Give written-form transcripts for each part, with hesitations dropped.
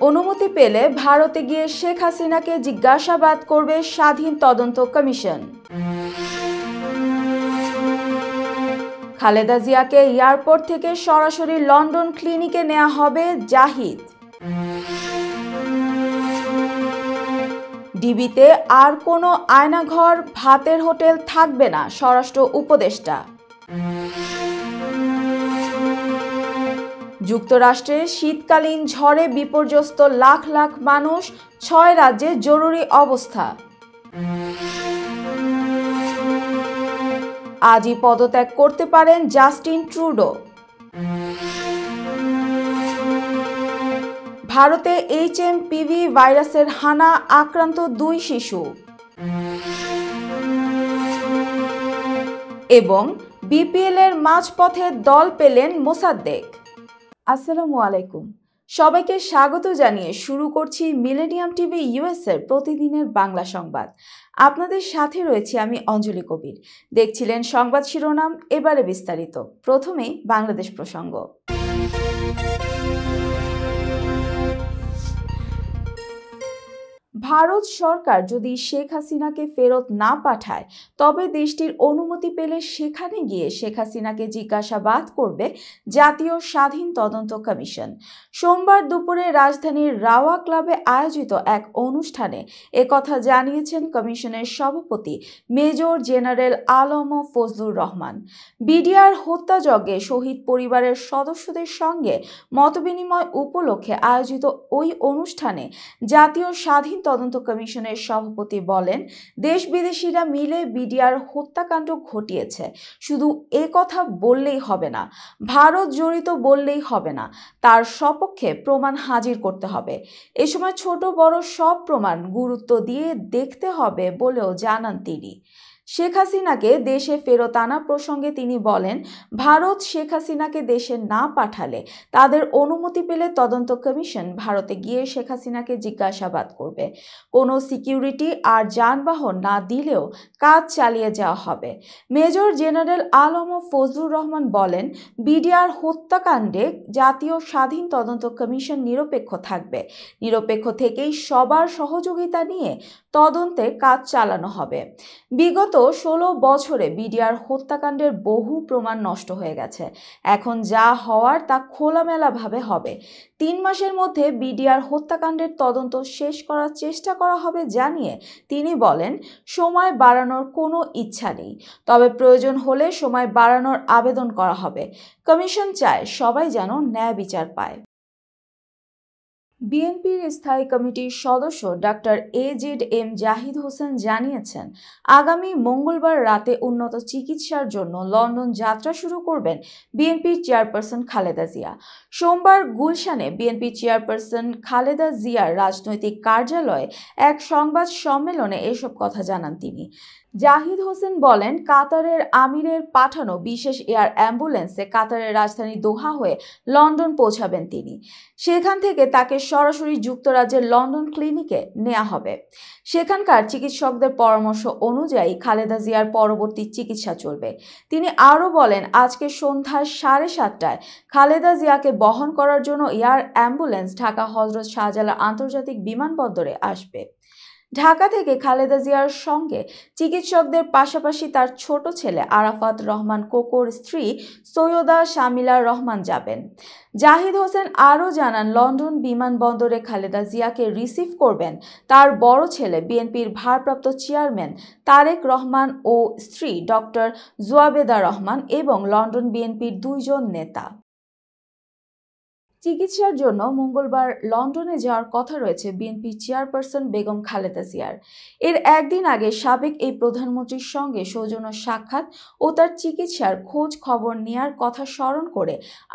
অনুমতি পেলে ভারতে গিয়ে শেখ হাসিনাকে জিজ্ঞাসাবাদ করবে স্বাধীন তদন্ত কমিশন। খালেদা জিয়াকে এয়ারপোর্ট থেকে সরাসরি লন্ডন ক্লিনিকে নেওয়া হবে জাহিদ। ডিবিতে আর কোনো আয়নাঘর, ভাতের হোটেল থাকবে না, স্বরাষ্ট্র উপদেষ্টা। যুক্তরাষ্ট্রের শীতকালীন ঝড়ে বিপর্যস্ত লাখ লাখ মানুষ, 6 রাজ্যে জরুরি অবস্থা। আজই পদত্যাগ করতে পারেন জাস্টিন ট্রুডো। ভারতে HMPV ভাইরাসের হানা, আক্রান্ত 2 শিশু। এবং BPL এর মাঝপথে দল পেলেন মোসাদ্দেক। আসসালামু আলাইকুম, সবাইকে স্বাগত জানিয়ে শুরু করছি মিলেনিয়াম টিভি US এর প্রতিদিনের বাংলা সংবাদ। আপনাদের সাথে রয়েছি আমি অঞ্জলি কবির। দেখছিলেন সংবাদ শিরোনাম, এবারে বিস্তারিত। প্রথমেই বাংলাদেশ প্রসঙ্গ। ভারত সরকার যদি শেখ হাসিনাকে ফেরত না পাঠায়, তবে দেশটির অনুমতি পেলে সেখানে গিয়ে শেখ হাসিনাকে জিজ্ঞাসাবাদ করবে জাতীয় স্বাধীন তদন্ত কমিশন। সোমবার দুপুরে রাজধানীর রাওয়া ক্লাবে আয়োজিত এক অনুষ্ঠানে একথা জানিয়েছেন কমিশনের সভাপতি major general Alam Fazlur Rahman. BDR হত্যাযজ্ঞে শহীদ পরিবারের সদস্যদের সঙ্গে মতবিনিময় উপলক্ষে আয়োজিত ওই অনুষ্ঠানে জাতীয় স্বাধীন তদন্ত কমিশনের সভাপতি বলেন, দেশ বিদেশিরা মিলে বিডিআর হত্যাকাণ্ড ঘটিয়েছে। শুধু কথা বললেই হবে না, ভারত জড়িত বললেই হবে না, তার সপক্ষে প্রমাণ হাজির করতে হবে। এ সময় ছোট বড় সব প্রমাণ গুরুত্ব দিয়ে দেখতে হবে বলেও জানান তিনি। শেখ হাসিনাকে দেশে ফেরত আনা প্রসঙ্গে তিনি বলেন, ভারত শেখ হাসিনাকে দেশে না পাঠালে তাদের অনুমতি পেলে তদন্ত কমিশন ভারতে গিয়ে শেখ হাসিনাকে জিজ্ঞাসাবাদ করবে। কোনো সিকিউরিটি আর যানবাহন না দিলেও কাজ চালিয়ে যাওয়া হবে। মেজর জেনারেল আলম ফজলুর রহমান বলেন, বিডিআর হত্যাকাণ্ডে জাতীয় স্বাধীন তদন্ত কমিশন নিরপেক্ষ থাকবে। নিরপেক্ষ থেকেই সবার সহযোগিতা নিয়ে তদন্তে কাজ চালানো হবে। বিগত 16 বছরে বিডিআর হত্যাকাণ্ডের বহু প্রমাণ নষ্ট হয়ে গেছে। এখন যা হওয়ার তা খোলামেলাভাবে হবে। 3 মাসের মধ্যে বিডিআর হত্যাকাণ্ডের তদন্ত শেষ করার চেষ্টা করা হবে জানিয়ে তিনি বলেন, সময় বাড়ানোর কোনো ইচ্ছা নেই, তবে প্রয়োজন হলে সময় বাড়ানোর আবেদন করা হবে। কমিশন চায় সবাই যেন ন্যায় বিচার পায়। বিএনপির স্থায়ী কমিটির সদস্য ডাক্তার AZM জাহিদ হোসেন জানিয়েছেন, আগামী মঙ্গলবার রাতে উন্নত চিকিৎসার জন্য লন্ডন যাত্রা শুরু করবেন বিএনপির চেয়ারপারসন খালেদা জিয়া। সোমবার গুলশানে বিএনপি চেয়ারপারসন খালেদা জিয়ার রাজনৈতিক কার্যালয়ে এক সংবাদ সম্মেলনে এসব কথা জানান তিনি। জাহিদ হোসেন বলেন, কাতারের আমিরের পাঠানো বিশেষ এয়ার অ্যাম্বুলেন্সে কাতারের রাজধানী দোহা হয়ে লন্ডন পৌঁছাবেন তিনি। সেখান থেকে তাকে সরাসরি যুক্তরাজ্যের লন্ডন ক্লিনিকে নেওয়া হবে। সেখানকার চিকিৎসকদের পরামর্শ অনুযায়ী খালেদা জিয়ার পরবর্তী চিকিৎসা চলবে। তিনি আরও বলেন, আজকে সন্ধ্যা 7:30টায় খালেদা জিয়াকে বহন করার জন্য এয়ার অ্যাম্বুলেন্স ঢাকা হযরত শাহজালাল আন্তর্জাতিক বিমানবন্দরে আসবে। ঢাকা থেকে খালেদা জিয়ার সঙ্গে চিকিৎসকদের পাশাপাশি তার ছোট ছেলে আরাফাত রহমান কোকোর স্ত্রী সৈয়দা শামিলা রহমান যাবেন। জাহিদ হোসেন আরও জানান, লন্ডন বিমানবন্দরে খালেদা জিয়াকে রিসিভ করবেন তার বড় ছেলে বিএনপির ভারপ্রাপ্ত চেয়ারম্যান তারেক রহমান ও স্ত্রী ডক্টর জুয়াবেদা রহমান এবং লন্ডন বিএনপির 2 জন নেতা। চিকিৎসার জন্য মঙ্গলবার লন্ডনে যাওয়ার কথা রয়েছে বিএনপি চেয়ারপারসন বেগম খালেদা জিয়ার। এর একদিন আগে সাবেক এই প্রধানমন্ত্রীর সঙ্গে সৌজন্য সাক্ষাৎ ও তার চিকিৎসার খোঁজ খবর নেয়ার কথা স্মরণ করে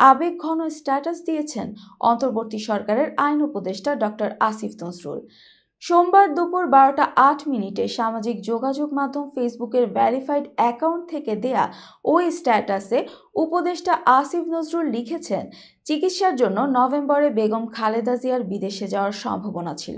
আবেগঘন স্ট্যাটাস দিয়েছেন অন্তর্বর্তী সরকারের আইন উপদেষ্টা ডক্টর আসিফ নজরুল। সোমবার দুপুর 12:08 সামাজিক যোগাযোগ মাধ্যম ফেসবুকের ভেরিফাইড অ্যাকাউন্ট থেকে দেয়া ওই স্ট্যাটাসে উপদেষ্টা আসিফ নজরুল লিখেছেন, চিকিৎসার জন্য নভেম্বরে বেগম খালেদা জিয়ার বিদেশে যাওয়ার সম্ভাবনা ছিল।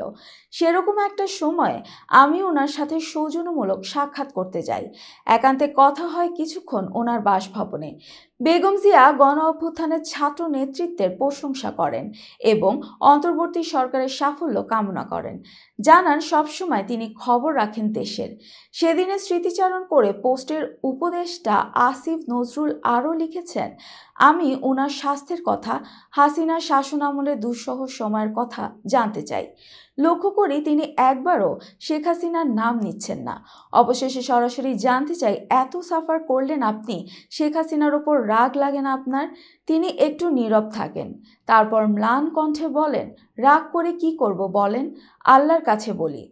সেরকম একটা সময়ে আমি ওনার সাথে সৌজন্যমূলক সাক্ষাৎ করতে যাই। একান্তে কথা হয় কিছুক্ষণ ওনার বাসভবনে। বেগম জিয়া গণ অভ্যুত্থানের ছাত্র নেতৃত্বের প্রশংসা করেন এবং অন্তর্বর্তী সরকারের সাফল্য কামনা করেন। জানান সবসময় তিনি খবর রাখেন দেশের। সেদিনের স্মৃতিচারণ করে পোস্টের উপদেষ্টা আসিফ নজরুল আরও লিখেছেন, আমি ওনার স্বাস্থ্যের কথা, হাসিনা শাসনামলের দুঃসহ সময়ের কথা জানতে চাই। লক্ষ্য করি তিনি একবারও শেখ হাসিনার নাম নিচ্ছেন না। অবশেষে সরাসরি জানতে চাই, এত সাফার করলেন আপনি, শেখ হাসিনার ওপর রাগ লাগে না আপনার? তিনি একটু নীরব থাকেন, তারপর ম্লান কণ্ঠে বলেন, রাগ করে কি করব বলেন, আল্লাহর কাছে বলি।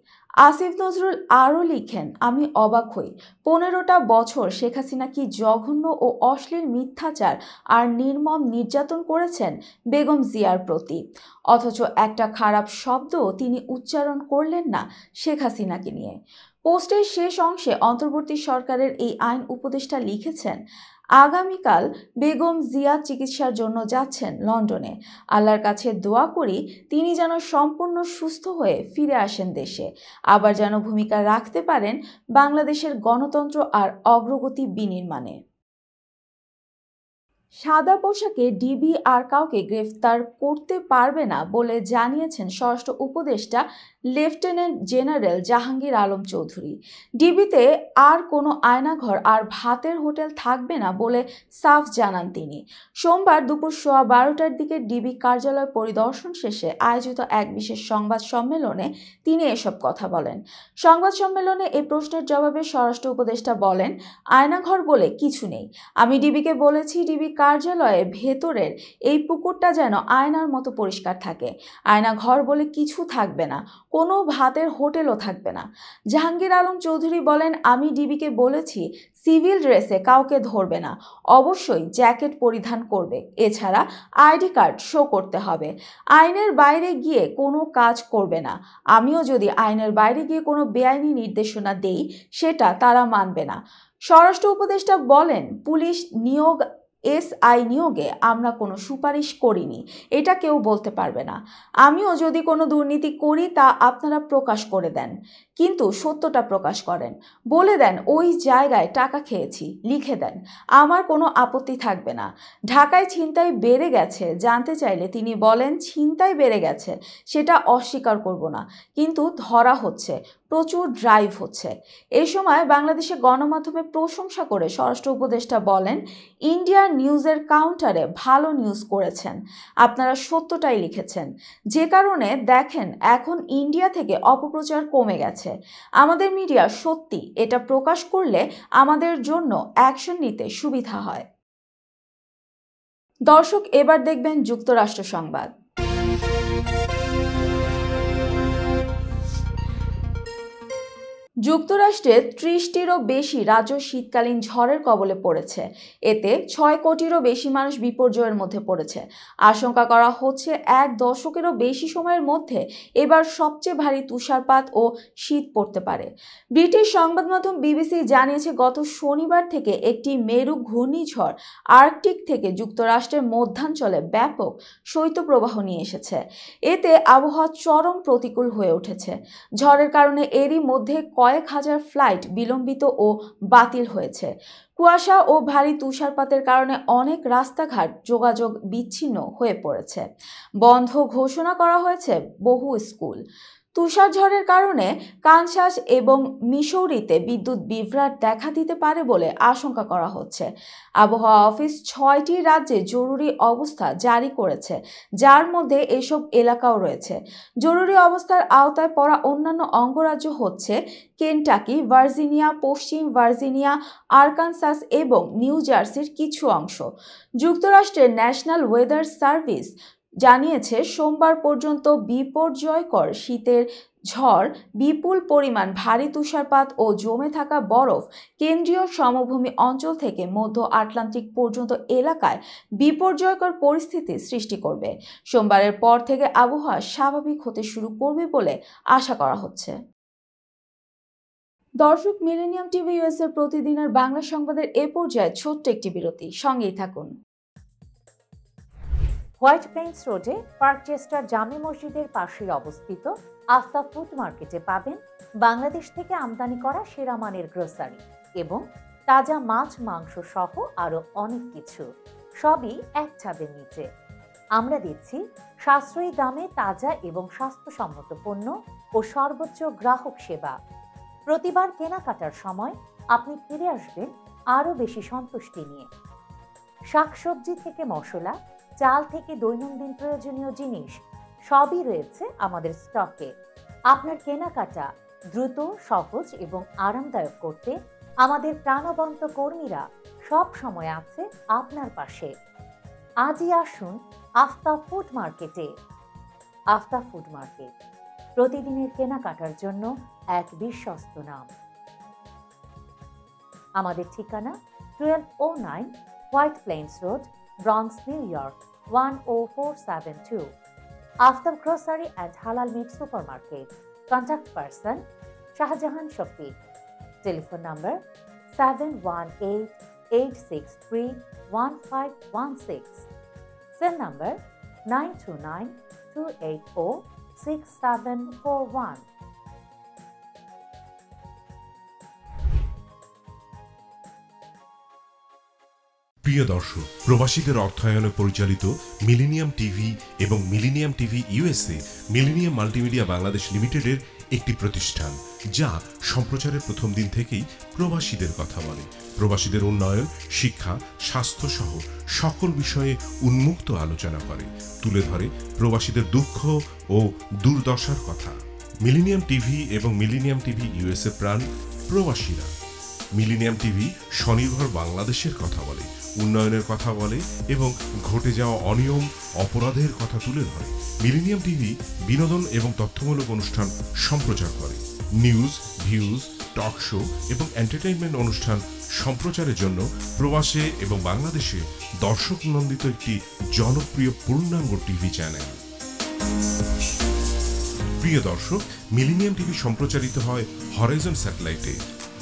আসিফ নজরুল আরও লিখেন, আমি অবাক হই, 15টা বছর শেখ হাসিনা কি জঘন্য ও অশ্লীল মিথ্যাচার আর নির্মম নির্যাতন করেছেন বেগম জিয়ার প্রতি, অথচ একটা খারাপ শব্দ তিনি উচ্চারণ করলেন না শেখ হাসিনাকে নিয়ে। পোস্টের শেষ অংশে অন্তর্বর্তী সরকারের এই আইন উপদেষ্টা লিখেছেন, আগামীকাল বেগম জিয়া চিকিৎসার জন্য যাচ্ছেন লন্ডনে। আল্লাহর কাছে দোয়া করি তিনি যেন সম্পূর্ণ সুস্থ হয়ে ফিরে আসেন দেশে, আবার যেন ভূমিকা রাখতে পারেন বাংলাদেশের গণতন্ত্র আর অগ্রগতি বিনির্মাণে। সাদা পোশাকে ডিবি আর কাউকে গ্রেফতার করতে পারবে না বলে জানিয়েছেন স্বরাষ্ট্র উপদেষ্টা লেফটেন্যান্ট জেনারেল জাহাঙ্গীর আলম চৌধুরী। ডিবিতে আর কোনো আয়নাঘর আর ভাতের হোটেল থাকবে না বলে সাফ জানান তিনি। সোমবার দুপুর 12:15টার দিকে ডিবি কার্যালয় পরিদর্শন শেষে আয়োজিত এক বিশেষ সংবাদ সম্মেলনে তিনি এসব কথা বলেন। সংবাদ সম্মেলনে এ প্রশ্নের জবাবে স্বরাষ্ট্র উপদেষ্টা বলেন, আয়নাঘর বলে কিছু নেই। আমি ডিবিকে বলেছি ডিবি কার্যালয়ে ভেতরের এই পুকুরটা যেন আয়নার মতো পরিষ্কার থাকে। আয়না ঘর বলে কিছু থাকবে না, কোনো ভাতের হোটেলও থাকবে না। জাহাঙ্গীর আলম চৌধুরী বলেন, আমি ডিবিকে বলেছি সিভিল ড্রেসে কাউকে ধরবে না, অবশ্যই জ্যাকেট পরিধান করবে, এছাড়া আইডি কার্ড শো করতে হবে। আইনের বাইরে গিয়ে কোনো কাজ করবে না। আমিও যদি আইনের বাইরে গিয়ে কোনো বেআইনি নির্দেশনা দেই সেটা তারা মানবে না। স্বরাষ্ট্র উপদেষ্টা বলেন, পুলিশ নিয়োগ এসআই নিয়োগে আমরা কোনো সুপারিশ করিনি, এটা কেউ বলতে পারবে না। আমিও যদি কোনো দুর্নীতি করি তা আপনারা প্রকাশ করে দেন, কিন্তু সত্যটা প্রকাশ করেন, বলে দেন ওই জায়গায় টাকা খেয়েছি, লিখে দেন, আমার কোনো আপত্তি থাকবে না। ঢাকায় ছিনতাই বেড়ে গেছে জানতে চাইলে তিনি বলেন, ছিনতাই বেড়ে গেছে সেটা অস্বীকার করব না, কিন্তু ধরা হচ্ছে, প্রচুর ড্রাইভ হচ্ছে। এই সময় বাংলাদেশে গণমাধ্যমে প্রশংসা করে স্বরাষ্ট্র উপদেষ্টা বলেন, ইন্ডিয়া নিউজের কাউন্টারে ভালো নিউজ করেছেন, আপনারা সত্যটাই লিখেছেন, যে কারণে দেখেন এখন ইন্ডিয়া থেকে অপপ্রচার কমে গেছে। আমাদের মিডিয়া সত্যি এটা প্রকাশ করলে আমাদের জন্য অ্যাকশন নিতে সুবিধা হয়। দর্শক, এবার দেখবেন যুক্তরাষ্ট্র সংবাদ। যুক্তরাষ্ট্রে 30টিরও বেশি রাজ্য শীতকালীন ঝড়ের কবলে পড়েছে। এতে 6 কোটিরও বেশি মানুষ বিপর্যয়ের মধ্যে পড়েছে। আশঙ্কা করা হচ্ছে 1 দশকেরও বেশি সময়ের মধ্যে এবার সবচেয়ে ভারী তুষারপাত ও শীত পড়তে পারে। ব্রিটিশ সংবাদ মাধ্যম বিবিসি জানিয়েছে, গত শনিবার থেকে একটি মেরু ঘূর্ণিঝড় আর্কটিক থেকে যুক্তরাষ্ট্রের মধ্যাঞ্চলে ব্যাপক শৈত্যপ্রবাহ নিয়ে এসেছে। এতে আবহাওয়া চরম প্রতিকূল হয়ে উঠেছে। ঝড়ের কারণে এরই মধ্যে কয়েক হাজার ফ্লাইট বিলম্বিত ও বাতিল হয়েছে। কুয়াশা ও ভারী তুষারপাতের কারণে অনেক রাস্তাঘাট যোগাযোগ বিচ্ছিন্ন হয়ে পড়েছে। বন্ধ ঘোষণা করা হয়েছে বহু স্কুল। তুষারঝড়ের কারণে কানসাস এবং মিসৌরিতে বিদ্যুৎ বিভ্রাট দেখা দিতে পারে বলে আশঙ্কা করা হচ্ছে। আবহাওয়া অফিস 6টি রাজ্যে জরুরি অবস্থা জারি করেছে, যার মধ্যে এসব এলাকাও রয়েছে। জরুরি অবস্থার আওতায় পড়া অন্যান্য অঙ্গরাজ্য হচ্ছে কেনটাকি, ভার্জিনিয়া, পশ্চিম ভার্জিনিয়া, আরকানসাস এবং নিউ জার্সির কিছু অংশ। যুক্তরাষ্ট্রের ন্যাশনাল ওয়েদার সার্ভিস জানিয়েছে, সোমবার পর্যন্ত বিপর্যয়কর শীতের ঝড়, বিপুল পরিমাণ ভারী তুষারপাত ও জমে থাকা বরফ কেন্দ্রীয় সমভূমি অঞ্চল থেকে মধ্য আটলান্টিক পর্যন্ত এলাকায় বিপর্যয়কর পরিস্থিতি সৃষ্টি করবে। সোমবারের পর থেকে আবহাওয়া স্বাভাবিক হতে শুরু করবে বলে আশা করা হচ্ছে। দর্শক, মিলেনিয়াম টিভি ইউএস এর প্রতিদিনের বাংলা সংবাদের এ পর্যায়ে ছোট্ট একটি বিরতি, সঙ্গেই থাকুন। হোয়াইট প্লেন্স রোডে পার্কচেস্টার জামে মসজিদের পাশে অবস্থিত আফতাব ফুড মার্কেটে পাবেন বাংলাদেশ থেকে আমদানি করা সেরা মানের গ্রোসারি এবং তাজা মাছ মাংস সহ আরো অনেক কিছু, সবই এক ছাদের নিচে। আমরা দিচ্ছি সাশ্রয়ী দামে তাজা এবং স্বাস্থ্যসম্মত পণ্য ও সর্বোচ্চ গ্রাহক সেবা। প্রতিবার কেনাকাটার সময় আপনি ফিরে আসবেন আরো বেশি সন্তুষ্টি নিয়ে। শাকসবজি থেকে মশলা, চাল থেকে দৈনন্দিন প্রয়োজনীয় জিনিস সবই রয়েছে আমাদের স্টকে। আপনার কেনাকাটা দ্রুত, সহজ এবং আরামদায়ক করতে আমাদের প্রাণবন্ত কর্মীরা সব সময় আছে আপনার পাশে। আজই আসুন আফতাব ফুড মার্কেটে। আফতাব ফুড মার্কেট, প্রতিদিনের কেনাকাটার জন্য এক বিশ্বস্ত নাম। আমাদের ঠিকানা 1209 White Plains Road, Bronx, New York 10472। Aftab grocery and halal meat supermarket. Contact person Shahjahan Shafiq. Telephone number 7188631516। Cell number 9292806741। প্রিয় দর্শক, প্রবাসীদের অর্থায়নে পরিচালিত মিলেনিয়াম টিভি এবং millennium TV USA millennium multimedia Bangladesh লিমিটেডের একটি প্রতিষ্ঠান, যা সম্প্রচারের প্রথম দিন থেকেই প্রবাসীদের কথা বলে। প্রবাসীদের উন্নয়ন, শিক্ষা, স্বাস্থ্য সহ সকল বিষয়ে উন্মুক্ত আলোচনা করে, তুলে ধরে প্রবাসীদের দুঃখ ও দুর্দশার কথা। মিলেনিয়াম টিভি এবং মিলেনিয়াম টিভি ইউএসএ প্রাণ প্রবাসীরা। মিলেনিয়াম টিভি স্বনির্ভর বাংলাদেশের কথা বলে, উন্নয়নের কথা বলে এবং ঘটে যাওয়া অনিয়ম, অপরাধের কথা তুলে ধরে। মিলেনিয়াম টিভি বিনোদন এবং তথ্যমূলক অনুষ্ঠান সম্প্রচার করে। নিউজ, ভিউজ, টক শো এবং এন্টারটেইনমেন্ট অনুষ্ঠান সম্প্রচারের জন্য প্রবাসে এবং বাংলাদেশে দর্শক নন্দিত একটি জনপ্রিয় পূর্ণাঙ্গ টিভি চ্যানেল। প্রিয় দর্শক, মিলেনিয়াম টিভি সম্প্রচারিত হয় হরাইজন স্যাটেলাইটে।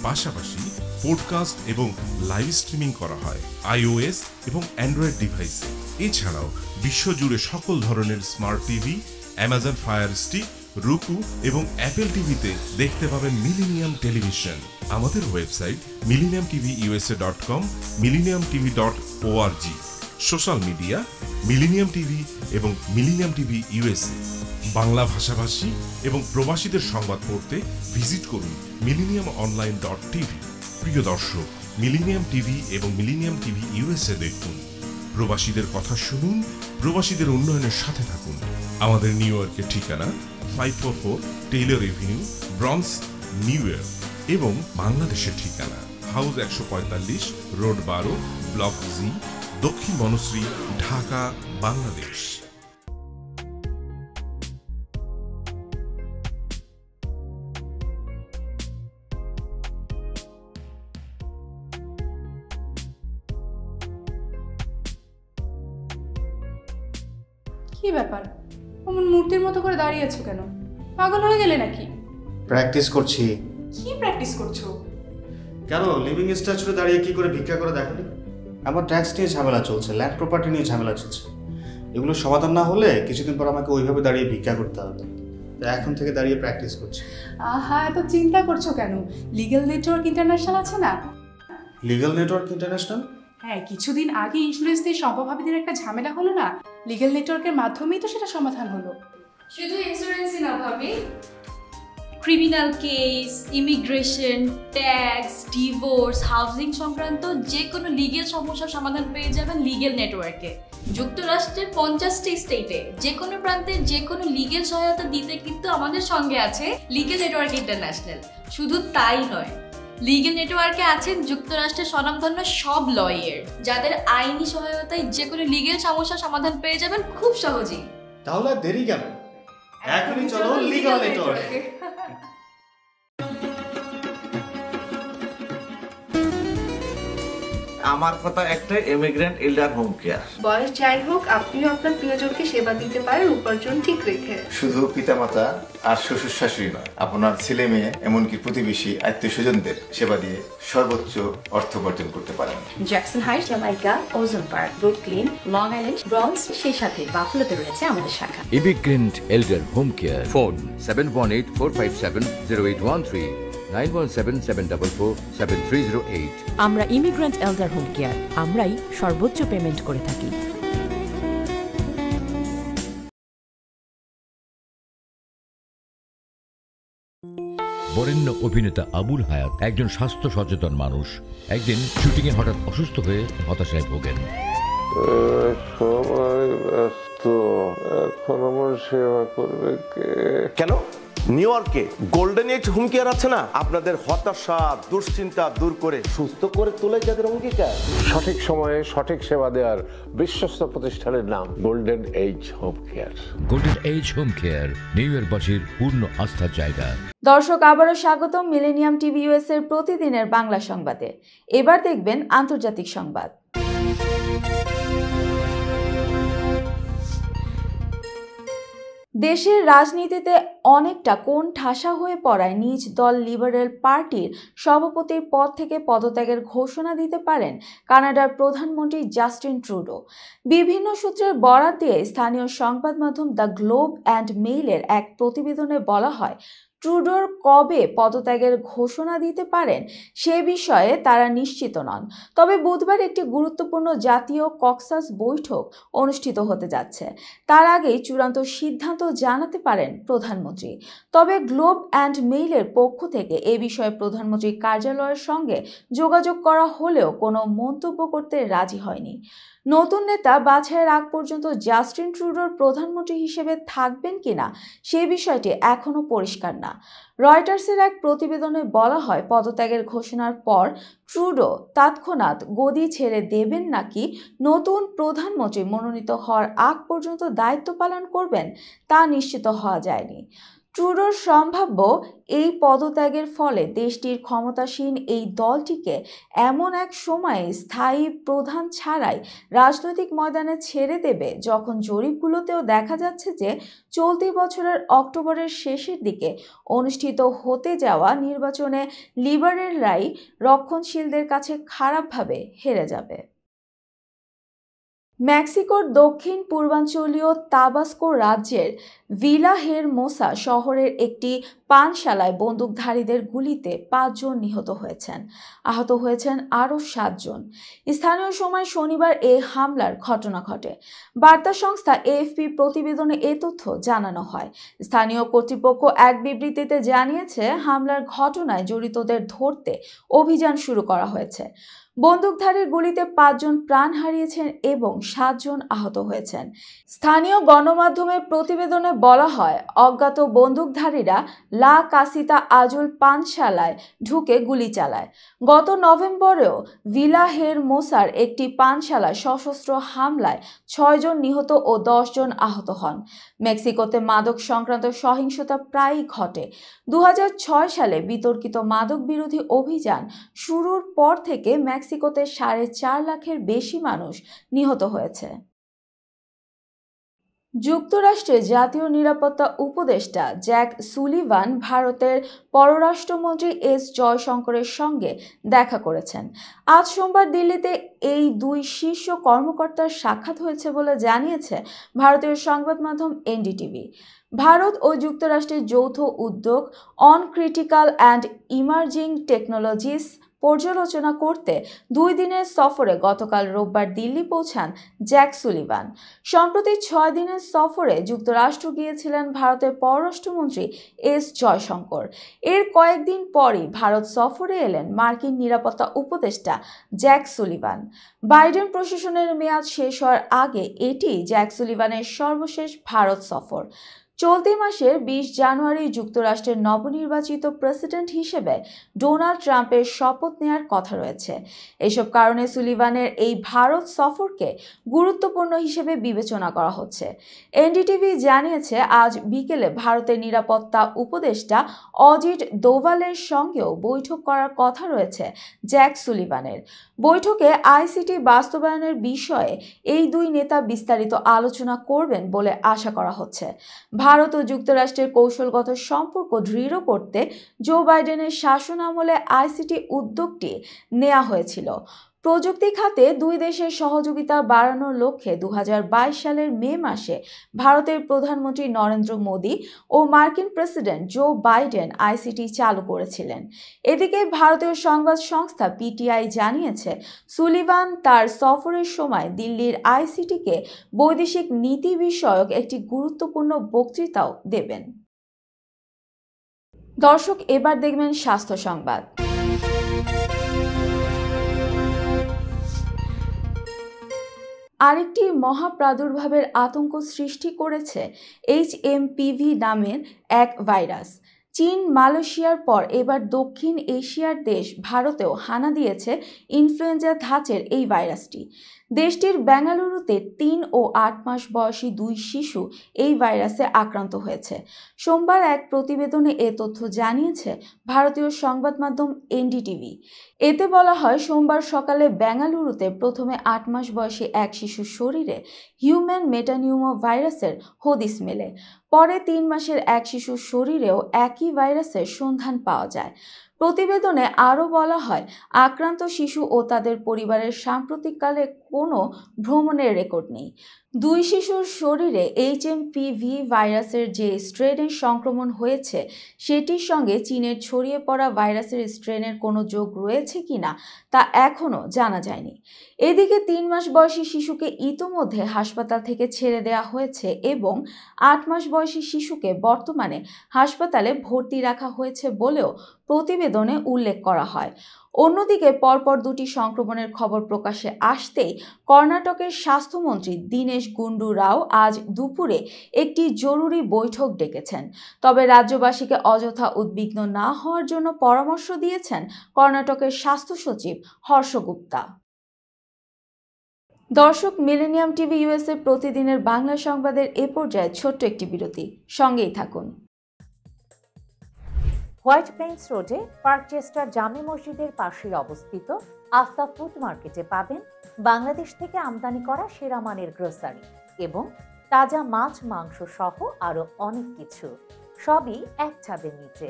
পাশাপাশি পডকাস্ট এবং লাইভ স্ট্রিমিং করা হয় iOS এবং অ্যান্ড্রয়েড ডিভাইসে। এছাড়াও বিশ্বজুড়ে সকল ধরনের smart TV, Amazon fire stick, রুকু এবং অ্যাপেল টিভিতে দেখতে পাবেন মিলেনিয়াম টেলিভিশন। আমাদের website millenniumtvusa.com, millenniumtv.org। Social media millennium TV এবং মিলেনিয়াম টিভি ইউএসএ। বাংলা ভাষাভাষী এবং প্রবাসীদের সংবাদ পড়তে ভিজিট করুন millenniumonline.tv। প্রিয় দর্শক, মিলেনিয়াম টিভি এবং মিলেনিয়াম টিভি ইউএসএ দেখুন, প্রবাসীদের কথা শুনুন, প্রবাসীদের উন্নয়নের সাথে থাকুন। আমাদের নিউ ইয়র্কের ঠিকানা 544 Taylor Avenue, bronze, New York এবং বাংলাদেশের ঠিকানা হাউস 145, রোড 12, ব্লক জি, দক্ষিণ বনশ্রী, ঢাকা, বাংলাদেশ। কি ব্যাপার, অমন মূর্তির মতো করে দাঁড়িয়ে আছো কেন? পাগল হয়ে গেলে নাকি? প্র্যাকটিস করছি। কি প্র্যাকটিস করছো? কেন লিভিং স্ট্যাচুতে দাঁড়িয়ে কি করে ভিক্ষা করে দেখালি? আমার ট্যাক্স নিয়ে ঝামেলা চলছে, ল্যান্ড প্রপার্টি নিয়ে ঝামেলা চলছে। এগুলো সমাধান না হলে কিছুদিন পর আমাকে ওইভাবে দাঁড়িয়ে ভিক্ষা করতে হবে। তাই এখন থেকে দাঁড়িয়ে প্র্যাকটিস করছি। আহা, এত চিন্তা করছো কেন? লিগ্যাল নেটওয়ার্ক ইন্টারন্যাশনাল আছে না? Legal network international? হ্যাঁ, কিছুদিন আগে ইন্স্যুরেন্স দিয়ে সম্পভাবীদের একটা ঝামেলা হলো না, লিগ্যাল নেটওয়ার্কের মাধ্যমেই তো সেটা সমাধান হলো। শুধু ইন্স্যুরেন্সই না ভাবি, criminal case, immigration, tax, divorce, housing সংক্রান্ত যে কোনো লিগেল সমস্যার সমাধান পেয়ে যাবেন লিগেল নেটওয়ার্কে। যুক্তরাষ্ট্রের 50টি স্টেটে যে কোনো প্রান্তে যে কোনো লিগেল সহায়তা দিতে কিন্তু আমাদের সঙ্গে আছে লিগেল নেটওয়ার্ক ইন্টারন্যাশনাল। শুধু তাই নয়, লিগেল নেটওয়ার্কে আছেন যুক্তরাষ্ট্রের স্বনামধন্য সব লয়ার, যাদের আইনি সহায়তায় যে কোনো লিগেল সমস্যার সমাধান পেয়ে যাবেন খুব সহজেই। তাহলে দেরি কেন? এখনই চলো লিগ্যাল নেটওয়ার্কে। আমার কথা একটাই, ইমিগ্রেন্ট এল্ডার হোম কেয়ার। বয়স যাই হোক, আপনিও আপনার প্রিয়জনকে সেবা দিতে পারেন উপার্জন ঠিক রেখে। শুধু পিতামাতা আর শ্বশুর শাশুড়ি নয়, আপনার ছেলে মেয়ে এমনকি প্রতিবেশী আত্মীয় স্বজনদের সেবা দিয়ে সর্বোচ্চ অর্থ উপার্জন করতে পারেন। জ্যাকসন হাইটস, জামাইকা, ওজন park, Brooklyn, long island, bronze, সেই সাথে বাফলোতে রয়েছে আমাদের শাখা। Immigrant এল্ডার home care. ফোন 7184570813, 9177447308। আমরা ইমিগ্রেন্ট এল্ডার হোম কেয়ার, আমরাই সর্বোচ্চ পেমেন্ট করে থাকি। বরেণ্য অভিনেতা আবুল হায়াত একজন স্বাস্থ্য সচেতন মানুষ। একদিন শুটিং এ হঠাৎ অসুস্থ হয়ে হতাশায় ভোগেন। সবাই ব্যস্ত, এখন আমার সেবা করবে কে? কেন? নিউ ইয়র্কে গোল্ডেন এজ হোম কেয়ার আছে না, আপনাদের হতাশা দুশ্চিন্তা দূর করে সুস্থ করে তোলে যাদের অঙ্গীকার। সঠিক সময়ে সঠিক সেবা দেওয়ার বিশ্বস্ত প্রতিষ্ঠানের নাম golden age home care. Golden age home care New ইয়র্কবাসীর পূর্ণ আস্থার জায়গা। দর্শক, আবারও স্বাগতম মিলেনিয়াম টিভি ইউএস এর প্রতিদিনের বাংলা সংবাদে। এবার দেখবেন আন্তর্জাতিক সংবাদ। দেশের রাজনীতিতে অনেকটা কোণঠাসা হয়ে পড়ায় নিজ দল লিবারেল পার্টির সভাপতির পদ থেকে পদত্যাগের ঘোষণা দিতে পারেন কানাডার প্রধানমন্ত্রী জাস্টিন ট্রুডো। বিভিন্ন সূত্রের বরাত দিয়ে স্থানীয় সংবাদ মাধ্যম দ্য গ্লোব অ্যান্ড মেইলের এক প্রতিবেদনে বলা হয়, ট্রুডোর কবে পদত্যাগের ঘোষণা দিতে পারেন সে বিষয়ে তারা নিশ্চিত নন। তবে বুধবার একটি গুরুত্বপূর্ণ জাতীয় কক্সাস বৈঠক অনুষ্ঠিত হতে যাচ্ছে। তার আগেই চূড়ান্ত সিদ্ধান্ত জানাতে পারেন প্রধানমন্ত্রী। তবে গ্লোব অ্যান্ড মেইলের পক্ষ থেকে এ বিষয়ে প্রধানমন্ত্রীর কার্যালয়ের সঙ্গে যোগাযোগ করা হলেও কোনো মন্তব্য করতে রাজি হয়নি। নতুন নেতা বাছাইয়ের আগ পর্যন্ত জাস্টিন ট্রুডোর প্রধানমন্ত্রী হিসেবে থাকবেন কিনা সে বিষয়টি এখনো পরিষ্কার না। রয়টার্সের এক প্রতিবেদনে বলা হয়, পদত্যাগের ঘোষণার পর ট্রুডো তৎক্ষণাৎ গদি ছেড়ে দেবেন নাকি নতুন প্রধানমন্ত্রী মনোনীত হওয়ার আগ পর্যন্ত দায়িত্ব পালন করবেন তা নিশ্চিত হওয়া যায়নি। ট্রুডোর সম্ভাব্য এই পদত্যাগের ফলে দেশটির ক্ষমতাসীন এই দলটিকে এমন এক সময়ে স্থায়ী প্রধান ছাড়াই রাজনৈতিক ময়দানে ছেড়ে দেবে যখন জরিপগুলোতেও দেখা যাচ্ছে যে চলতি বছরের অক্টোবরের শেষের দিকে অনুষ্ঠিত হতে যাওয়া নির্বাচনে লিবারেলরাই রক্ষণশীলদের কাছে খারাপভাবে হেরে যাবে। মেক্সিকোর দক্ষিণ পূর্বাঞ্চলীয় তাবাস্কো রাজ্যের ভিলা হেরমোসা শহরের একটি পানশালায় বন্দুকধারীদের গুলিতে 5 জন নিহত হয়েছেন। আহত হয়েছেন আরও 7 জন। স্থানীয় সময় শনিবার এ হামলার ঘটনা ঘটে। বার্তা সংস্থা এএফপি প্রতিবেদনে এ তথ্য জানানো হয়। স্থানীয় কর্তৃপক্ষ এক বিবৃতিতে জানিয়েছে, হামলার ঘটনায় জড়িতদের ধরতে অভিযান শুরু করা হয়েছে। বন্দুকধারীর গুলিতে 5 জন প্রাণ হারিয়েছেন এবং 7 জন আহত হয়েছেন। স্থানীয় গণমাধ্যমের প্রতিবেদনে বলা হয়, অজ্ঞাত বন্দুকধারীরা লা কাসিতা আজুল পানশালায় ঢুকে গুলি চালায়। গত নভেম্বরেও ভিলা হেরমোসার একটি পানশালায় সশস্ত্র হামলায় 6 জন নিহত ও 10 জন আহত হন। মেক্সিকোতে মাদক সংক্রান্ত সহিংসতা প্রায়ই ঘটে। 2006 সালে বিতর্কিত মাদক বিরোধী অভিযান শুরুর পর থেকে মেক্সিকোতে 4.5 লাখের বেশি মানুষ নিহত হয়েছে। যুক্তরাষ্ট্রের জাতীয় নিরাপত্তা উপদেষ্টা জ্যাক সুলিভান ভারতের পররাষ্ট্রমন্ত্রী এস জয়শঙ্করের সঙ্গে দেখা করেছেন। আজ সোমবার দিল্লিতে এই দুই শীর্ষ কর্মকর্তার সাক্ষাৎ হয়েছে বলে জানিয়েছে ভারতীয় সংবাদ মাধ্যম এনডিটিভি। ভারত ও যুক্তরাষ্ট্রের যৌথ উদ্যোগ on critical and emerging technologies পর্যালোচনা করতে 2 দিনের সফরে গতকাল রোববার দিল্লি পৌঁছান জ্যাক সুলিভান। সম্প্রতি 6 দিনের সফরে যুক্তরাষ্ট্র গিয়েছিলেন ভারতের পররাষ্ট্রমন্ত্রী এস জয়শঙ্কর। এর কয়েকদিন পরই ভারত সফরে এলেন মার্কিন নিরাপত্তা উপদেষ্টা জ্যাক সুলিভান। বাইডেন প্রশাসনের মেয়াদ শেষ হওয়ার আগে এটি জ্যাক সুলিভানের সর্বশেষ ভারত সফর। চলতি মাসের 20 জানুয়ারি যুক্তরাষ্ট্রের নবনির্বাচিত প্রেসিডেন্ট হিসেবে ডোনাল্ড ট্রাম্পের শপথ নেওয়ার কথা রয়েছে। এসব কারণে সুলিভানের এই ভারত সফরকে গুরুত্বপূর্ণ হিসেবে বিবেচনা করা হচ্ছে। এনডিটিভি জানিয়েছে আজ বিকেলে ভারতের নিরাপত্তা উপদেষ্টা অজিত দোভালের সঙ্গেও বৈঠক করার কথা রয়েছে জ্যাক সুলিভানের। বৈঠকে আইসিটি বাস্তবায়নের বিষয়ে এই দুই নেতা বিস্তারিত আলোচনা করবেন বলে আশা করা হচ্ছে। ভারত ও যুক্তরাষ্ট্রের কৌশলগত সম্পর্ক দৃঢ় করতে জো বাইডেনের শাসনামলে আইসিটি উদ্যোগটি নেওয়া হয়েছিল। প্রযুক্তি খাতে দুই দেশের সহযোগিতা বাড়ানোর লক্ষ্যে 2022 সালের মে মাসে ভারতের প্রধানমন্ত্রী নরেন্দ্র মোদী ও মার্কিন প্রেসিডেন্ট জো বাইডেন আইসিটি চালু করেছিলেন। এদিকে ভারতীয় সংবাদ সংস্থা পিটিআই জানিয়েছে সুলিভান তার সফরের সময় দিল্লির আইসিটিকে বৈদেশিক নীতি বিষয়ক একটি গুরুত্বপূর্ণ বক্তৃতাও দেবেন। দর্শক, এবার দেখবেন স্বাস্থ্য সংবাদ। আরেকটি মহাপ্রাদুর্ভাবের আতঙ্ক সৃষ্টি করেছে HMPV নামের এক ভাইরাস। চীন, মালয়েশিয়ার পর এবার দক্ষিণ এশিয়ার দেশ ভারতেও হানা দিয়েছে ইনফ্লুয়েঞ্জা ধাঁচের এই ভাইরাসটি। দেশটির বেঙ্গালুরুতে 3 ও 8 মাস বয়সী 2 শিশু এই ভাইরাসে আক্রান্ত হয়েছে। সোমবার এক প্রতিবেদনে এ তথ্য জানিয়েছে ভারতীয় সংবাদ মাধ্যম এনডিটিভি। এতে বলা হয়, সোমবার সকালে বেঙ্গালুরুতে প্রথমে 8 মাস বয়সী এক শিশুর শরীরে হিউম্যান মেটানিউমো ভাইরাসের হদিস মেলে। পরে 3 মাসের এক শিশুর শরীরেও একই ভাইরাসের সন্ধান পাওয়া যায়। প্রতিবেদনে আরও বলা হয়, আক্রান্ত শিশু ও তাদের পরিবারের সাম্প্রতিককালে কোনো ভ্রমণের রেকর্ড নেই। 2 শিশুর শরীরে HMPV ভাইরাসের যে স্ট্রেনের সংক্রমণ হয়েছে সেটির সঙ্গে চীনের ছড়িয়ে পড়া ভাইরাসের স্ট্রেনের কোনো যোগ রয়েছে কিনা তা এখনও জানা যায়নি। এদিকে 3 মাস বয়সী শিশুকে ইতোমধ্যে হাসপাতাল থেকে ছেড়ে দেওয়া হয়েছে এবং 8 মাস বয়সী শিশুকে বর্তমানে হাসপাতালে ভর্তি রাখা হয়েছে বলেও প্রতিবেদনে উল্লেখ করা হয়। অন্যদিকে পরপর 2টি সংক্রমণের খবর প্রকাশ্যে আসতেই কর্ণাটকের স্বাস্থ্যমন্ত্রী দীনেশ গুন্ডু রাও আজ দুপুরে একটি জরুরি বৈঠক ডেকেছেন। তবে রাজ্যবাসীকে অযথা উদ্বিগ্ন না হওয়ার জন্য পরামর্শ দিয়েছেন কর্ণাটকের স্বাস্থ্য সচিব হর্ষ গুপ্তা। দর্শক, মিলেনিয়াম টিভি ইউএসএ প্রতিদিনের বাংলা সংবাদের এ পর্যায়ে ছোট্ট একটি বিরতি, সঙ্গেই থাকুন। হোয়াইট প্লেন্স রোডে পার্কচেস্টার জামে মসজিদের পাশেই অবস্থিত আস্থা ফুড মার্কেটে পাবেন বাংলাদেশ থেকে আমদানি করা সেরা মানের গ্রোসারি এবং তাজা মাছ, মাংস সহ আরো অনেক কিছু, সবই এক ছাদের নিচে।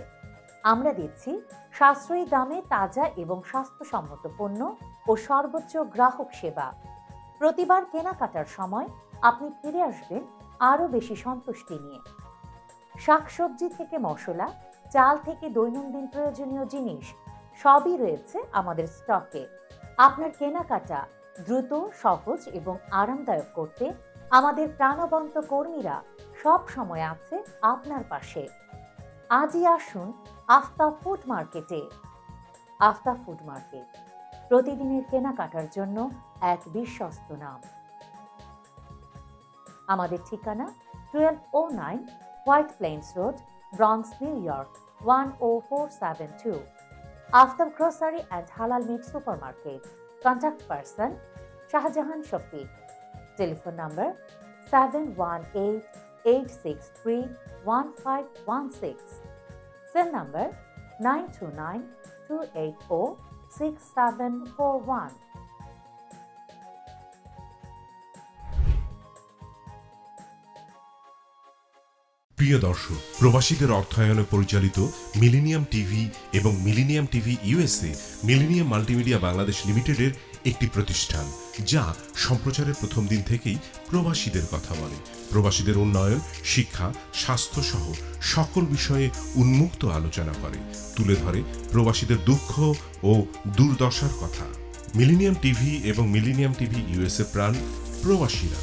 আমরা দিচ্ছি সাশ্রয়ী দামে তাজা এবং স্বাস্থ্যসম্মত পণ্য ও সর্বোচ্চ গ্রাহক সেবা। প্রতিবার কেনাকাটার সময় আপনি ফিরে আসবেন আরো বেশি সন্তুষ্টি নিয়ে। শাকসবজি থেকে মশলা, চাল থেকে দৈনন্দিন প্রয়োজনীয় জিনিস সবই রয়েছে আমাদের স্টকে। আপনার কেনাকাটা দ্রুত, সহজ এবং আরামদায়ক করতে আমাদের প্রাণবন্ত কর্মীরা সব সময় আছে আপনার পাশে। আজই আসুন আস্থা ফুড মার্কেটে। আস্থা ফুড মার্কেট, প্রতিদিনের কেনাকাটার জন্য এক বিশ্বস্ত নাম। আমাদের ঠিকানা 1209 White Plains Road, Bronx, New York 10472। Aftab grocery and halal meat supermarket. Contact person Shahjahan Shafiq. Telephone number 7188631516। Cell number 9292806741। প্রিয় দর্শক, প্রবাসীদের অর্থায়নে পরিচালিত মিলেনিয়াম টিভি এবং millennium TV USA millennium multimedia Bangladesh লিমিটেডের একটি প্রতিষ্ঠান, যা সম্প্রচারের প্রথম দিন থেকেই প্রবাসীদের কথা বলে। প্রবাসীদের উন্নয়ন, শিক্ষা, স্বাস্থ্য সহ সকল বিষয়ে উন্মুক্ত আলোচনা করে, তুলে ধরে প্রবাসীদের দুঃখ ও দুর্দশার কথা। মিলেনিয়াম টিভি এবং মিলেনিয়াম টিভি ইউএসএ প্রাণ প্রবাসীরা।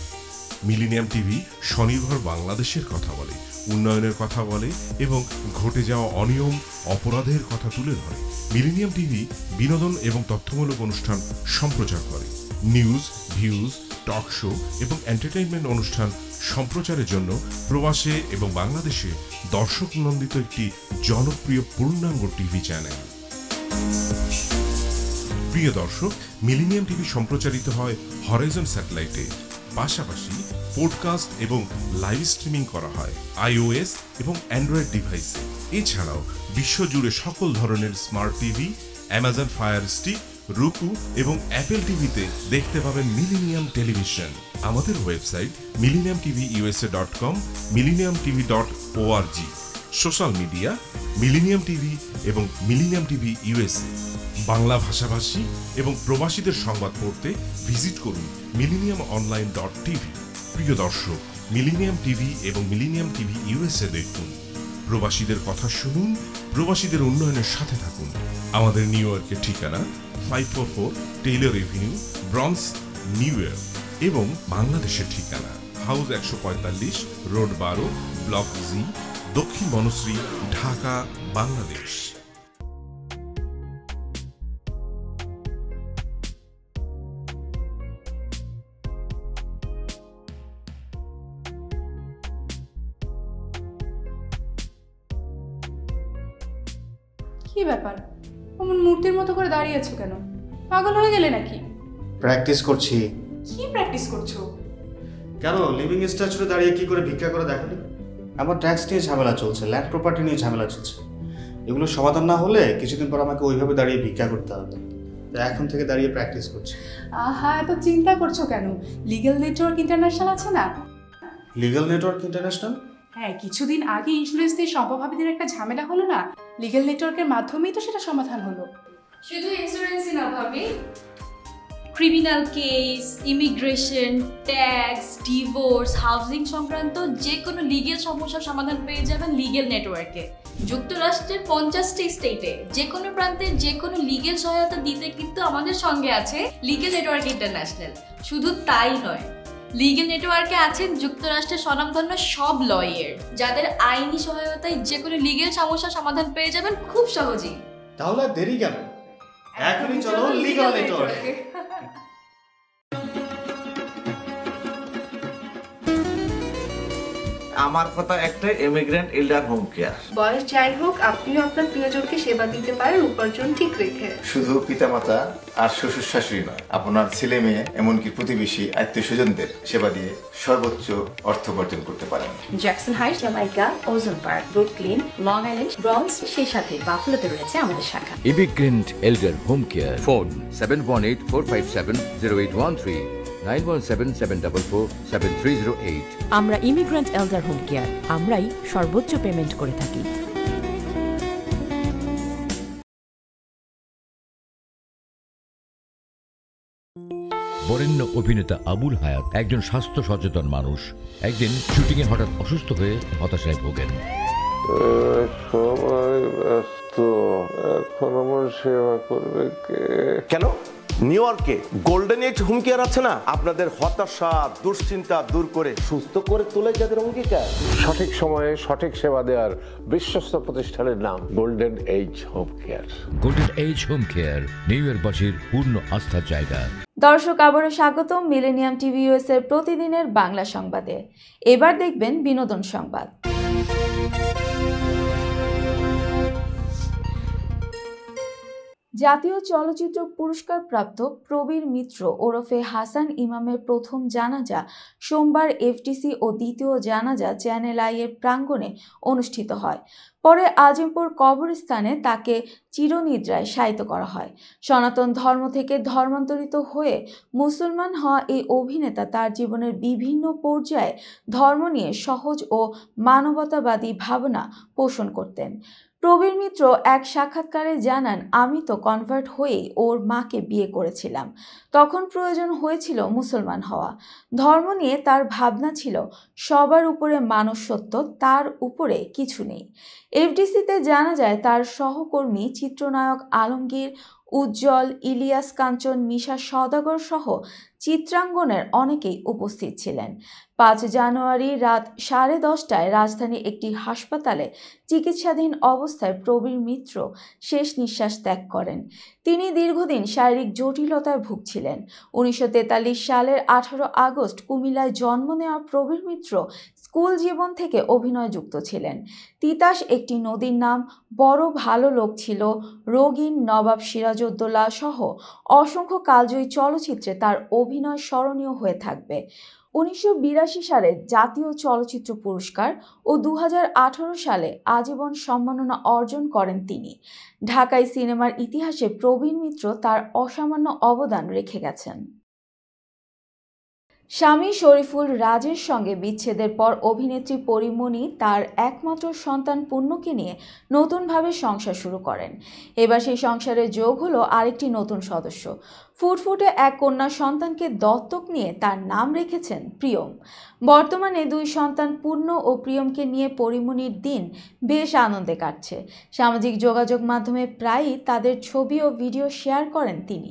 মিলেনিয়াম টিভি স্বনির্ভর বাংলাদেশের কথা বলে, উন্নয়নের কথা বলে এবং ঘটে যাওয়া অনিয়ম, অপরাধের কথা তুলে ধরে। মিলেনিয়াম টিভি বিনোদন এবং তথ্যমূলক অনুষ্ঠান সম্প্রচার করে। নিউজ, ভিউজ, টক শো এবং এন্টারটেইনমেন্ট অনুষ্ঠান সম্প্রচারের জন্য প্রবাসে এবং বাংলাদেশে দর্শক নন্দিত একটি জনপ্রিয় পূর্ণাঙ্গ টিভি চ্যানেল। প্রিয় দর্শক, মিলেনিয়াম টিভি সম্প্রচারিত হয় হরাইজন স্যাটেলাইটে, পাশাপাশি পডকাস্ট এবং লাইভ স্ট্রিমিং করা হয় iOS এবং অ্যান্ড্রয়েড ডিভাইসে। এছাড়াও বিশ্বজুড়ে সকল ধরনের smart TV, Amazon fire stick, রুকু এবং অ্যাপেল টিভিতে দেখতে পাবেন মিলেনিয়াম টেলিভিশন। আমাদের website millenniumtvusa.com, millenniumtv.org, social media millennium TV এবং মিলেনিয়াম টিভি ইউএসএ। বাংলা ভাষাভাষী এবং প্রবাসীদের সংবাদ পড়তে ভিজিট করুন millenniumonline.tv। প্রিয় দর্শক, মিলেনিয়াম টিভি এবং মিলেনিয়াম টিভি ইউএসএ দেখুন। প্রবাসীদের কথা শুনুন, প্রবাসীদের উন্নয়নের সাথে থাকুন। আমাদের নিউ ইয়র্কের ঠিকানা 544 Taylor Avenue, bronze, New York এবং বাংলাদেশের ঠিকানা হাউস 145, রোড 12, ব্লক জি, দক্ষিণ বনশ্রী, ঢাকা, বাংলাদেশ। কি ব্যাপার, অমন মূর্তির মতো করে দাঁড়িয়ে আছো কেন? পাগল হয়ে গেলে নাকি? প্র্যাকটিস করছি। কি প্র্যাকটিস করছো? কেন লিভিং স্ট্রাকচারে দাঁড়িয়ে কি করে ভিক্ষা করে দেখালি? আমার ট্যাক্স নিয়ে ঝামেলা চলছে, ল্যান্ড প্রপার্টি নিয়ে ঝামেলা চলছে। এগুলো সমাধান না হলে কিছুদিন পর আমাকে ওইভাবে দাঁড়িয়ে ভিক্ষা করতে হবে। তাই এখন থেকে দাঁড়িয়ে প্র্যাকটিস করছি। আহা, এত চিন্তা করছো কেন? লিগ্যাল নেটওয়ার্ক ইন্টারন্যাশনাল আছে না? Legal network international? হ্যাঁ, কিছুদিন আগে ইন্স্যুরেন্স দিয়ে সম্পভাবীদের একটা ঝামেলা হলো না, লিগ্যাল নেটওয়ার্কের মাধ্যমেই তো সেটা সমাধান হলো। শুধু ইন্স্যুরেন্সই না ভাবি, criminal case, immigration, tax, divorce, housing সংক্রান্ত যে কোনো লিগেল সমস্যার সমাধান পেয়ে যাবেন লিগেল নেটওয়ার্কে। যুক্তরাষ্ট্রের 50টি স্টেটে যে কোনো প্রান্তে যে কোনো লিগেল সহায়তা দিতে কিন্তু আমাদের সঙ্গে আছে লিগেল নেটওয়ার্ক ইন্টারন্যাশনাল। শুধু তাই নয়, লিগেল নেটওয়ার্কে আছেন যুক্তরাষ্ট্রের স্বনামধন্য সব লয়ার, যাদের আইনি সহায়তায় যে কোনো লিগেল সমস্যার সমাধান পেয়ে যাবেন খুব সহজেই। তাহলে দেরি কেন? এখনই চলো লিগ্যাল নেটওয়ার্কে। আমার কথা একটাই, ইমিগ্রেন্ট এল্ডার হোম কেয়ার। বয়স যাই হোক, আপনিও আপনার প্রিয়জনকে সেবা দিতে পারেন উপার্জন ঠিক রেখে। শুধু পিতামাতা আর শ্বশুর শাশুড়ি নয়, আপনার ছেলে মেয়ে এমনকি প্রতিবেশী আত্মীয় স্বজনদের সেবা দিয়ে সর্বোচ্চ অর্থ উপার্জন করতে পারেন। জ্যাকসন হাইটস, জামাইকা, ওজন park, Brooklyn, long island, bronze, সেই সাথে বাফলোতে রয়েছে আমাদের শাখা। Immigrant এল্ডার home care, phone 7184570813, 9177447308। আমরা ইমিগ্রেন্ট এল্ডার হোম কেয়ার, আমরাই সর্বোচ্চ পেমেন্ট করে থাকি। বরেণ্য অভিনেতা আবুল হায়াত একজন স্বাস্থ্য সচেতন মানুষ। একদিন শুটিংয়ে হঠাৎ অসুস্থ হয়ে হতাশায় ভোগেন। সবাই ব্যস্ত, এখন আমার সেবা করবে কে? কেন? নিউ ইয়র্কে গোল্ডেন এজ হোম কেয়ার আছে না, আপনাদের হতাশা দুশ্চিন্তা দূর করে সুস্থ করে তোলে যাদের অঙ্গীকার। সঠিক সময়ে সঠিক সেবা দেওয়ার বিশ্বস্ত প্রতিষ্ঠানের নাম golden age home care. Golden age home care New ইয়র্কবাসীর পূর্ণ আস্থার জায়গা। দর্শক, আবারও স্বাগতম মিলেনিয়াম টিভি ইউএস এর প্রতিদিনের বাংলা সংবাদে। এবার দেখবেন বিনোদন সংবাদ। জাতীয় চলচ্চিত্র পুরস্কার প্রাপ্ত প্রবীর মিত্র ওরফে হাসান ইমামের প্রথম জানাজা সোমবার এফডিসি ও দ্বিতীয় জানাজা চ্যানেল আই এর প্রাঙ্গণে অনুষ্ঠিত হয়। পরে আজিমপুর কবরস্থানে তাকে চিরনিদ্রায় শায়িত করা হয়। সনাতন ধর্ম থেকে ধর্মান্তরিত হয়ে মুসলমান হওয়া এই অভিনেতা তার জীবনের বিভিন্ন পর্যায়ে ধর্ম নিয়ে সহজ ও মানবতাবাদী ভাবনা পোষণ করতেন। প্রবীর মিত্র এক সাক্ষাৎকারে জানান, আমি তো কনভার্ট হয়েই ওর মাকে বিয়ে করেছিলাম। তখন প্রয়োজন হয়েছিল মুসলমান হওয়া। ধর্ম নিয়ে তার ভাবনা ছিল সবার উপরে মানুষ সত্য, তার উপরে কিছু নেই। এফডিসিতে জানা যায় তার সহকর্মী চিত্রনায়ক আলমগীর, উজ্জ্বল, ইলিয়াস কাঞ্চন, মিশা সওদাগর সহ চিত্রাঙ্গনের অনেকেই উপস্থিত ছিলেন। 5 জানুয়ারি রাত 10:30টায় রাজধানীর একটি হাসপাতালে চিকিৎসাধীন অবস্থায় প্রবীর মিত্র শেষ নিঃশ্বাস ত্যাগ করেন। তিনি দীর্ঘদিন শারীরিক জটিলতায় ভুগছিলেন। 1943 সালের 18 আগস্ট কুমিল্লায় জন্ম নেওয়া প্রবীর মিত্র স্কুল জীবন থেকে অভিনয় যুক্ত ছিলেন। তিতাস একটি নদীর নাম, বড় ভালো লোক ছিল, রোগিন, নবাব সিরাজউদ্দৌলা সহ অসংখ্য কালজয়ী চলচ্চিত্রে তার অভিনয় স্মরণীয় হয়ে থাকবে। 1982 সালে জাতীয় চলচ্চিত্র পুরস্কার ও 2018 সালে আজীবন সম্মাননা অর্জন করেন তিনি। ঢাকাই সিনেমার ইতিহাসে প্রবীর মিত্র তার অসামান্য অবদান রেখে গেছেন। স্বামী শরীফুল রাজের সঙ্গে বিচ্ছেদের পর অভিনেত্রী পরীমণি তার একমাত্র সন্তান পূর্ণকে নিয়ে নতুনভাবে সংসার শুরু করেন। এবার সেই সংসারে যোগ হলো আরেকটি নতুন সদস্য। ফুটফুটে এক কন্যা সন্তানকে দত্তক নিয়ে তার নাম রেখেছেন প্রিয়ম। বর্তমানে 2 সন্তান পূর্ণ ও প্রিয়মকে নিয়ে পরীমণির দিন বেশ আনন্দে কাটছে। সামাজিক যোগাযোগ মাধ্যমে প্রায়ই তাদের ছবি ও ভিডিও শেয়ার করেন তিনি।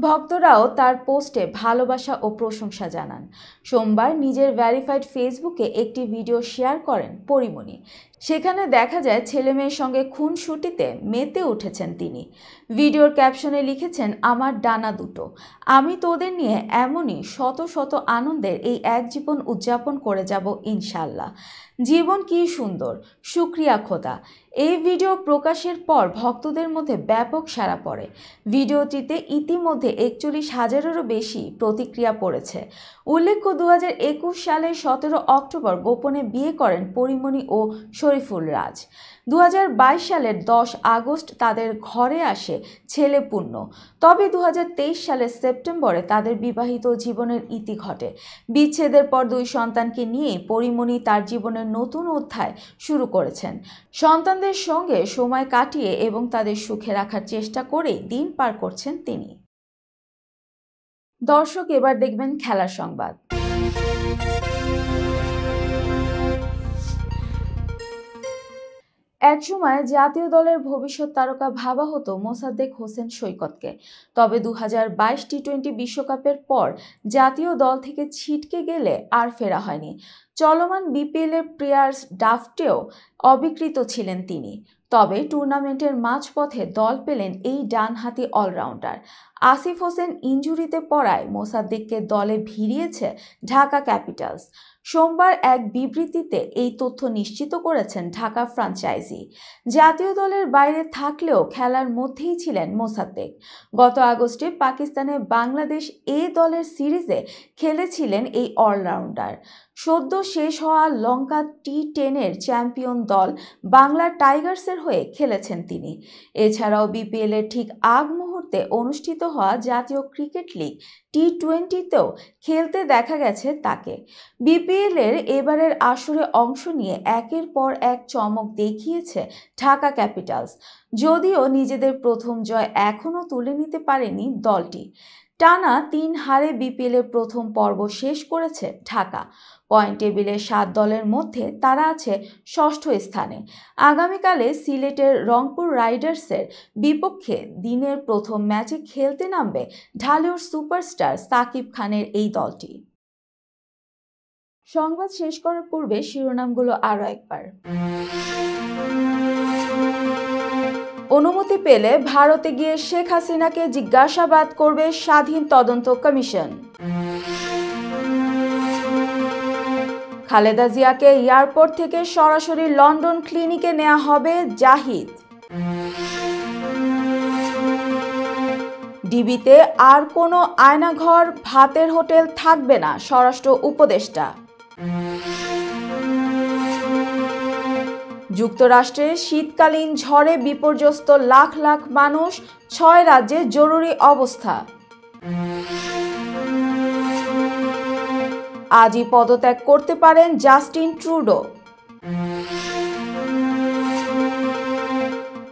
ভক্তরাও তার পোস্টে ভালোবাসা ও প্রশংসা জানান। সোমবার নিজের ভেরিফাইড ফেসবুকে একটি ভিডিও শেয়ার করেন পরীমণি। সেখানে দেখা যায় ছেলেমেয়ের সঙ্গে খুনসুটিতে মেতে উঠেছেন তিনি। ভিডিওর ক্যাপশনে লিখেছেন, আমার ডানা দুটো, আমি তোদের নিয়ে এমনই শত শত আনন্দের এই এক জীবন উদযাপন করে যাব ইনশাল্লাহ। জীবন কি সুন্দর, শুকরিয়া খোদা। এই ভিডিও প্রকাশের পর ভক্তদের মধ্যে ব্যাপক সাড়া পড়ে। ভিডিওটিতে ইতিমধ্যে 41,000-এরও বেশি প্রতিক্রিয়া পড়েছে। উল্লেখ্য 2021 সালের 17 অক্টোবর গোপনে বিয়ে করেন পরীমণি ও শরীফুল রাজ। 2022 সালের 10 আগস্ট তাদের ঘরে আসে ছেলে পূর্ণ। তবে 2023 সালের সেপ্টেম্বরে তাদের বিবাহিত জীবনের ইতি ঘটে। বিচ্ছেদের পর 2 সন্তানকে নিয়ে পরীমণি তার জীবনের নতুন অধ্যায় শুরু করেছেন। সন্তানদের সঙ্গে সময় কাটিয়ে এবং তাদের সুখে রাখার চেষ্টা করেই দিন পার করছেন তিনি। দর্শক, এবার দেখবেন খেলার সংবাদ। একসময় জাতীয় দলের ভবিষ্যৎ তারকা ভাবা হতো মোসাদ্দেক হোসেন সৈকতকে। তবে 2022 টি-20 বিশ্বকাপের পর জাতীয় দল থেকে ছিটকে গেলে আর ফেরা হয়নি। চলমান বিপিএলের প্লেয়ার্স ড্রাফটেও অবিকৃত ছিলেন তিনি। তবে টুর্নামেন্টের মাঝপথে দল পেলেন এই ডানহাতি অলরাউন্ডার। আসিফ হোসেন ইনজুরিতে পড়ায় মোসাদ্দেককে দলে ভিড়িয়েছে ঢাকা ক্যাপিটালস। সোমবার এক বিবৃতিতে এই তথ্য নিশ্চিত করেছেন ঢাকা ফ্র্যাঞ্চাইজি। জাতীয় দলের বাইরে থাকলেও খেলার মধ্যেই ছিলেন মোসাদ্দেক। গত আগস্টে পাকিস্তানে বাংলাদেশ এ দলের সিরিজে খেলেছিলেন এই অলরাউন্ডার। সদ্য শেষ হওয়া লঙ্কা টি-10-এর চ্যাম্পিয়ন দল বাংলা টাইগার্সের হয়ে খেলেছের তিনি। এছাড়াও বিপিএলের ঠিক আগ মুহূর্তে অনুষ্ঠিত হওয়া জাতীয় ক্রিকেট লিগ টি-20তেও খেলতে দেখা গেছে তাকে। বিপিএলের এবারের আসরে অংশ নিয়ে একের পর এক চমক দেখিয়েছে ঢাকা ক্যাপিটালস। যদিও নিজেদের প্রথম জয় এখনও তুলে নিতে পারেনি দলটি। টানা 3 হারে বিপিএলের প্রথম পর্ব শেষ করেছে ঢাকা। পয়েন্ট টেবিলে 7 দলের মধ্যে তারা আছে 6ষ্ঠ স্থানে। আগামীকালে সিলেটের রংপুর রাইডার্সের বিপক্ষে দিনের প্রথম ম্যাচে খেলতে নামবে ঢালিউড সুপারস্টার সাকিব খানের এই দলটি। সংবাদ শেষ করার পূর্বে শিরোনামগুলো আরও একবার। অনুমতি পেলে ভারতে গিয়ে শেখ হাসিনাকে জিজ্ঞাসাবাদ করবে স্বাধীন তদন্ত কমিশন। খালেদা জিয়াকে এয়ারপোর্ট থেকে সরাসরি লন্ডন ক্লিনিকে নেওয়া হবে জাহিদ। ডিবিতে আর কোনো আয়নাঘর, ভাতের হোটেল থাকবে না, স্বরাষ্ট্র উপদেষ্টা। যুক্তরাষ্ট্রের শীতকালীন ঝড়ে বিপর্যস্ত লাখ লাখ মানুষ, 6 রাজ্যে জরুরি অবস্থা। আজই পদত্যাগ করতে পারেন জাস্টিন ট্রুডো।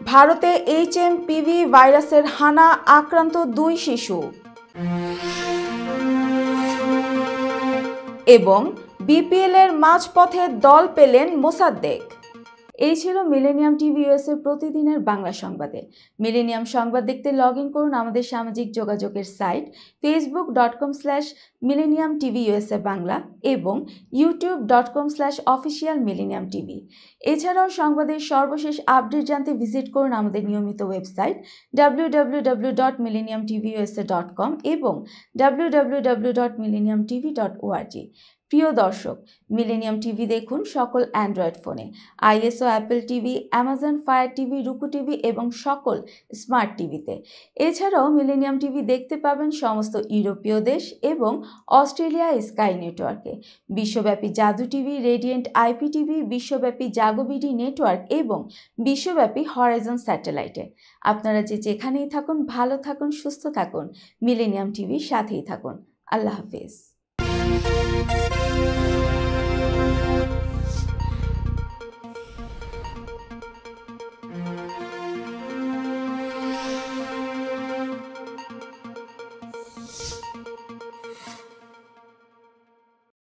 ভারতে HMPV ভাইরাসের হানা, আক্রান্ত 2 শিশু। এবং বিপিএলের মাঝপথে দল পেলেন মোসাদ্দেক। এই ছিল মিলেনিয়াম টিভি ইউএস এর প্রতিদিনের বাংলা সংবাদে। মিলেনিয়াম সংবাদ দেখতে লগ ইন করুন আমাদের সামাজিক যোগাযোগের সাইট facebook.com/millenniumtvusa বাংলা এবং youtube.com/officialmillenniumtv। এছাড়াও সংবাদের সর্বশেষ আপডেট জানতে ভিজিট করুন আমাদের নিয়মিত ওয়েবসাইট www.millenniumtvusa.com এবং www.millenniumtv.org। প্রিয় দর্শক, মিলেনিয়াম টিভি দেখুন সকল অ্যান্ড্রয়েড ফোনে, ISO, Apple TV, Amazon fire TV, রুকু টিভি এবং সকল স্মার্ট টিভিতে। এছাড়াও মিলেনিয়াম টিভি দেখতে পাবেন সমস্ত ইউরোপীয় দেশ এবং অস্ট্রেলিয়া স্কাই নেটওয়ার্কে, বিশ্বব্যাপী জাদু টিভি, রেডিয়েন্ট আইপি টিভি, বিশ্বব্যাপী জাগোবিডি নেটওয়ার্ক এবং বিশ্বব্যাপী হরাইজন স্যাটেলাইটে। আপনারা যেখানেই থাকুন, ভালো থাকুন, সুস্থ থাকুন, মিলেনিয়াম টিভির সাথেই থাকুন। আল্লাহ হাফেজ।